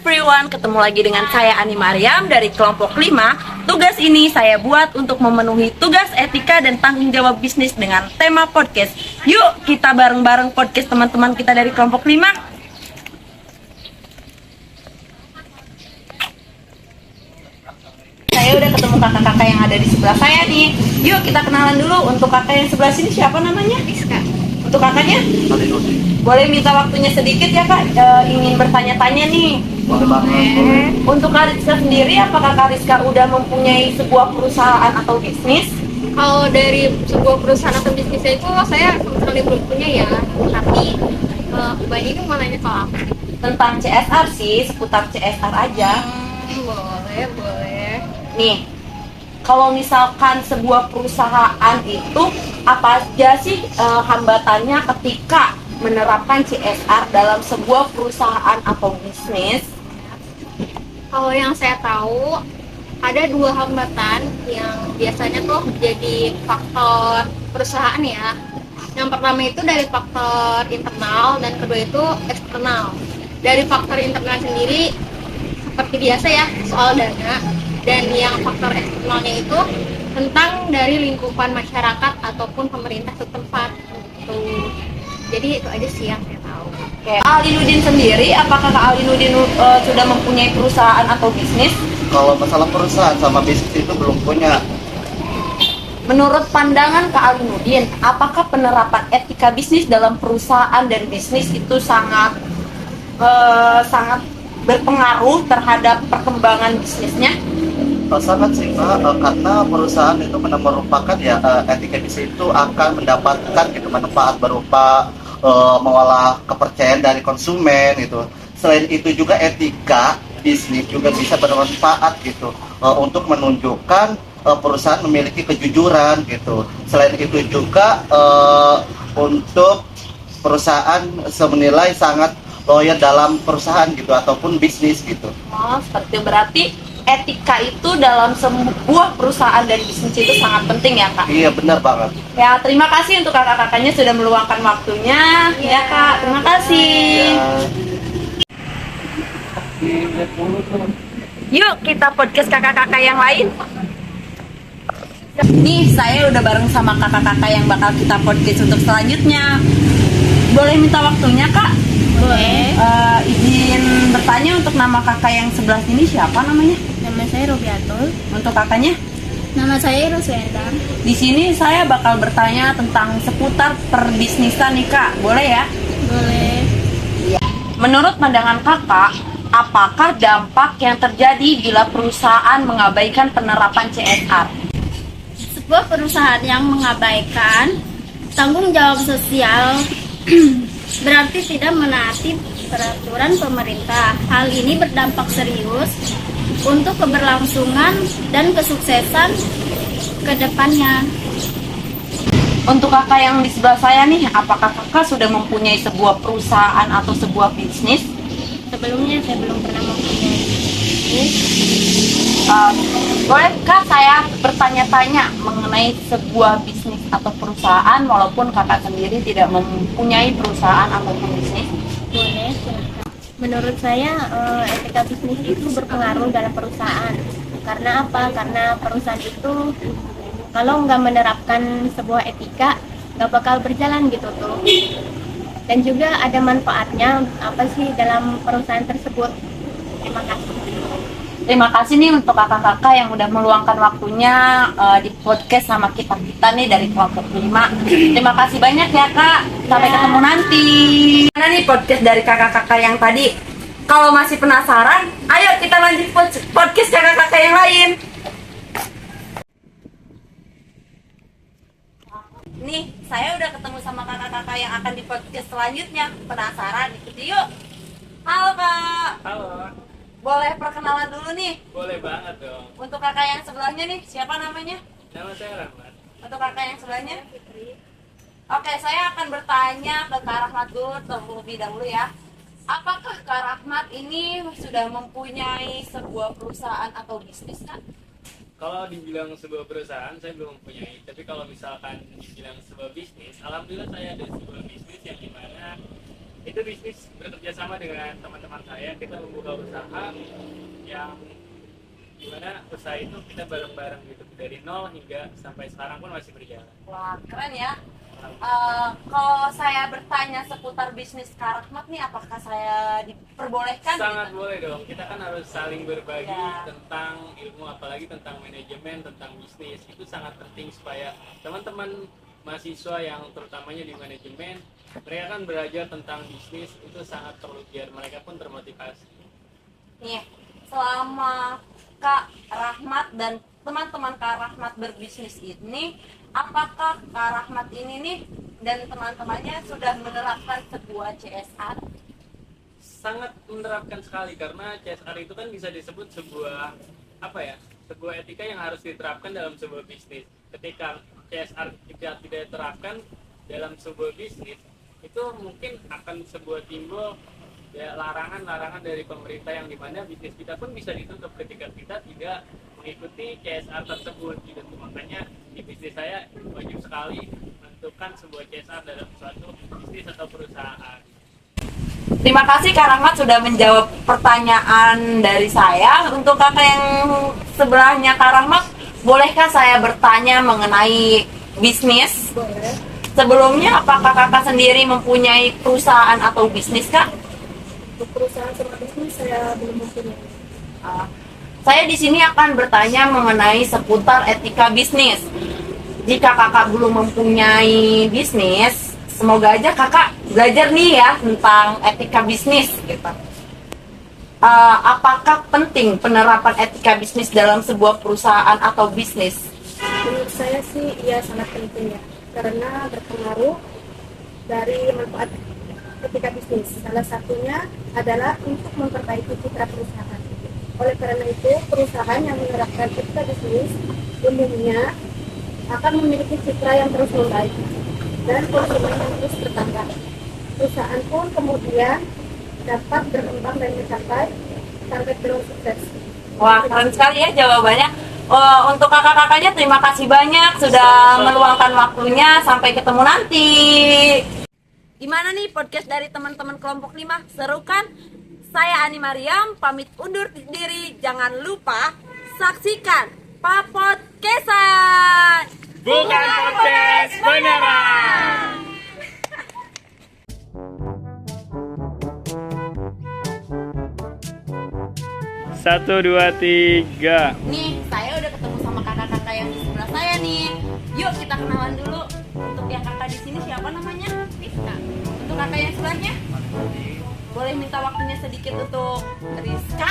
everyone, ketemu lagi dengan saya Ani Mariam dari kelompok 5. Tugas ini saya buat untuk memenuhi tugas etika dan tanggung jawab bisnis dengan tema podcast. Yuk kita bareng-bareng podcast teman-teman kita dari kelompok 5. Saya udah ketemu kakak-kakak yang ada di sebelah saya nih. Yuk kita kenalan dulu. Untuk kakak yang sebelah sini siapa namanya? Rizka. Untuk kakaknya? Boleh minta waktunya sedikit ya kak, ingin bertanya-tanya nih. Boleh banget. Untuk Kak Rizka sendiri, apakah Kak Rizka udah mempunyai sebuah perusahaan atau bisnis? Kalau dari sebuah perusahaan atau bisnis itu saya sama sekali belum punya ya, tapi banyak itu mau nanya soal apa? Tentang CSR sih, seputar CSR aja. Boleh. Nih, kalau misalkan sebuah perusahaan itu apa aja sih hambatannya ketika menerapkan CSR dalam sebuah perusahaan atau bisnis? Kalau yang saya tahu ada dua hambatan yang biasanya tuh jadi faktor perusahaan ya. Yang pertama itu dari faktor internal dan kedua itu eksternal. Dari faktor internal sendiri seperti biasa ya, soal dana, dan yang faktor eksternalnya itu tentang dari lingkupan masyarakat ataupun pemerintah setempat gitu. Jadi itu aja sih yang saya tahu. Oke. Alinuddin sendiri, apakah Kak Alinuddin sudah mempunyai perusahaan atau bisnis? Kalau masalah perusahaan sama bisnis itu belum punya. Menurut pandangan Kak Alinuddin, apakah penerapan etika bisnis dalam perusahaan dan bisnis itu sangat berpengaruh terhadap perkembangan bisnisnya? Sangat sih Pak, karena perusahaan itu merupakan ya etika bisnis itu akan mendapatkan gitu manfaat berupa mengolah kepercayaan dari konsumen gitu. Selain itu juga etika bisnis juga bisa bermanfaat gitu untuk menunjukkan perusahaan memiliki kejujuran gitu. Selain itu juga untuk perusahaan semenilai sangat loyal dalam perusahaan gitu ataupun bisnis gitu. Oh, seperti berarti etika itu dalam sebuah perusahaan dan bisnis itu sangat penting ya kak? Iya benar banget. Ya terima kasih untuk kakak-kakaknya sudah meluangkan waktunya. Ya kak, terima kasih. Yuk kita podcast kakak-kakak yang lain. Nih saya udah bareng sama kakak-kakak yang bakal kita podcast untuk selanjutnya. Boleh minta waktunya kak? Boleh. Izin bertanya untuk nama kakak yang sebelah sini siapa namanya? Nama saya Robiatul. Untuk kakaknya? Nama saya Roswenda. Di sini saya bakal bertanya tentang seputar perbisnisan nih kak, boleh ya? Boleh. Menurut pandangan kakak, apakah dampak yang terjadi bila perusahaan mengabaikan penerapan CSR? Sebuah perusahaan yang mengabaikan tanggung jawab sosial berarti tidak menaati peraturan pemerintah. Hal ini berdampak serius untuk keberlangsungan dan kesuksesan ke depannya. Untuk kakak yang di sebelah saya nih, apakah kakak sudah mempunyai sebuah perusahaan atau sebuah bisnis? Sebelumnya saya belum pernah mempunyai bisnis. Bolehkah saya bertanya-tanya mengenai sebuah bisnis atau perusahaan walaupun kakak sendiri tidak mempunyai perusahaan ataupun bisnis? Boleh. Menurut saya etika bisnis itu berpengaruh dalam perusahaan. Karena apa? Karena perusahaan itu kalau nggak menerapkan sebuah etika nggak bakal berjalan gitu tuh. Dan juga ada manfaatnya apa sih dalam perusahaan tersebut. Terima kasih. Terima kasih nih untuk kakak-kakak yang udah meluangkan waktunya di podcast sama kita nih dari kelompok 5. Terima kasih banyak ya kak. Sampai ketemu nanti. Mana nih podcast dari kakak-kakak yang tadi? Kalau masih penasaran, ayo kita lanjut podcast kakak-kakak yang lain. Nih, saya udah ketemu sama kakak-kakak yang akan di podcast selanjutnya. Penasaran? Ikuti yuk. Halo kak. Halo, Boleh perkenalan dulu nih. boleh banget dong. Untuk kakak yang sebelahnya nih, siapa namanya? Nama saya Rahmat. Untuk kakak yang sebelahnya? Oke, saya akan bertanya ke Kak Rahmat dulu terlebih dahulu ya. Apakah Kak Rahmat ini sudah mempunyai sebuah perusahaan atau bisnis Kak? Kalau dibilang sebuah perusahaan, saya belum mempunyai. Tapi kalau misalkan dibilang sebuah bisnis, alhamdulillah saya ada sebuah bisnis yang dimana itu bisnis bekerja sama dengan teman-teman saya. Kita membuka usaha yang dimana usaha itu kita bareng-bareng gitu dari nol hingga sampai sekarang pun masih berjalan. Wah, keren ya. Kalau saya bertanya seputar bisnis Kak Rahmat nih, apakah saya diperbolehkan? Sangat gitu? boleh dong, kita kan harus saling berbagi Ya. tentang ilmu, apalagi tentang manajemen, tentang bisnis. Itu sangat penting supaya teman-teman mahasiswa yang terutamanya di manajemen, mereka kan belajar tentang bisnis, itu sangat perlu biar mereka pun termotivasi. Nih, selama Kak Rahmat dan teman-teman Kak Rahmat berbisnis ini, apakah Kak Rahmat ini nih dan teman-temannya sudah menerapkan sebuah CSR? Sangat menerapkan sekali, karena CSR itu kan bisa disebut sebuah sebuah etika yang harus diterapkan dalam sebuah bisnis. Ketika CSR tidak diterapkan dalam sebuah bisnis, itu mungkin akan sebuah timbul larangan-larangan dari pemerintah, yang dimana bisnis kita pun bisa ditutup ketika kita tidak mengikuti CSR tersebut gitu. Makanya di bisnis saya wajib sekali menentukan sebuah CSR dalam suatu bisnis atau perusahaan. Terima kasih Kak Rahmat sudah menjawab pertanyaan dari saya. Untuk kakak yang sebelahnya Kak Rahmat, bolehkah saya bertanya mengenai bisnis? Boleh. Sebelumnya, apakah kakak sendiri mempunyai perusahaan atau bisnis, Kak? Untuk perusahaan sama bisnis saya belum mempunyai. Saya di sini akan bertanya mengenai seputar etika bisnis. Jika kakak belum mempunyai bisnis, semoga aja kakak belajar nih ya tentang etika bisnis. Gitu. Apakah penting penerapan etika bisnis dalam sebuah perusahaan atau bisnis? Menurut saya sih iya sangat penting ya, karena berpengaruh dari manfaat etika bisnis. Salah satunya adalah untuk memperbaiki citra perusahaan. Oleh karena itu, perusahaan yang menerapkan etika bisnis umumnya akan memiliki citra yang terus membaik dan konsumen yang terus bertambah. Perusahaan pun kemudian dapat berkembang dan mencapai target growth sukses. Wah, keren sekali ya jawabannya. Untuk kakak-kakaknya terima kasih banyak sudah meluangkan waktunya. Sampai ketemu nanti. Gimana nih podcast dari teman-teman kelompok 5? Seru kan? Saya Ani Mariam pamit undur diri. Jangan lupa saksikan Papodcastan. Bukan podcast beneran. 1, 2, 3. Nih, saya udah ketemu sama kakak-kakak yang di sebelah saya nih. Yuk kita kenalan dulu. Untuk yang kakak di sini siapa namanya? Rizka. Untuk kakak yang sebelahnya? Boleh minta waktunya sedikit untuk Rizka?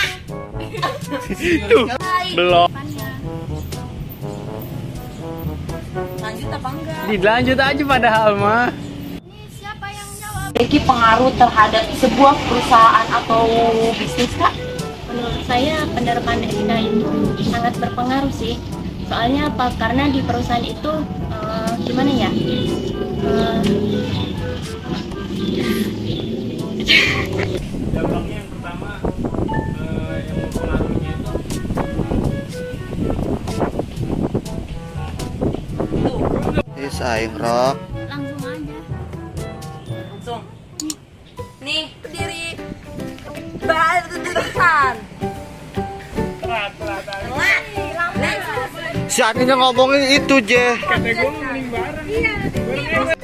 Hai. Belum. Lanjut apa enggak? Dilanjut aja padahal mah. Ini siapa yang jawab? Memiliki pengaruh terhadap sebuah perusahaan atau bisnis, Kak? Menurut saya penerapan etika itu sangat berpengaruh sih. Soalnya apa? Karena di perusahaan itu gimana ya? Dampaknya yang pertama yang mempengaruhinya itu Aing rock. Langsung aja. Langsung. Nih, berdiri. Barusan. telat. Si Aninya ngomongin itu, Je. Kata gue mending bareng. Iya.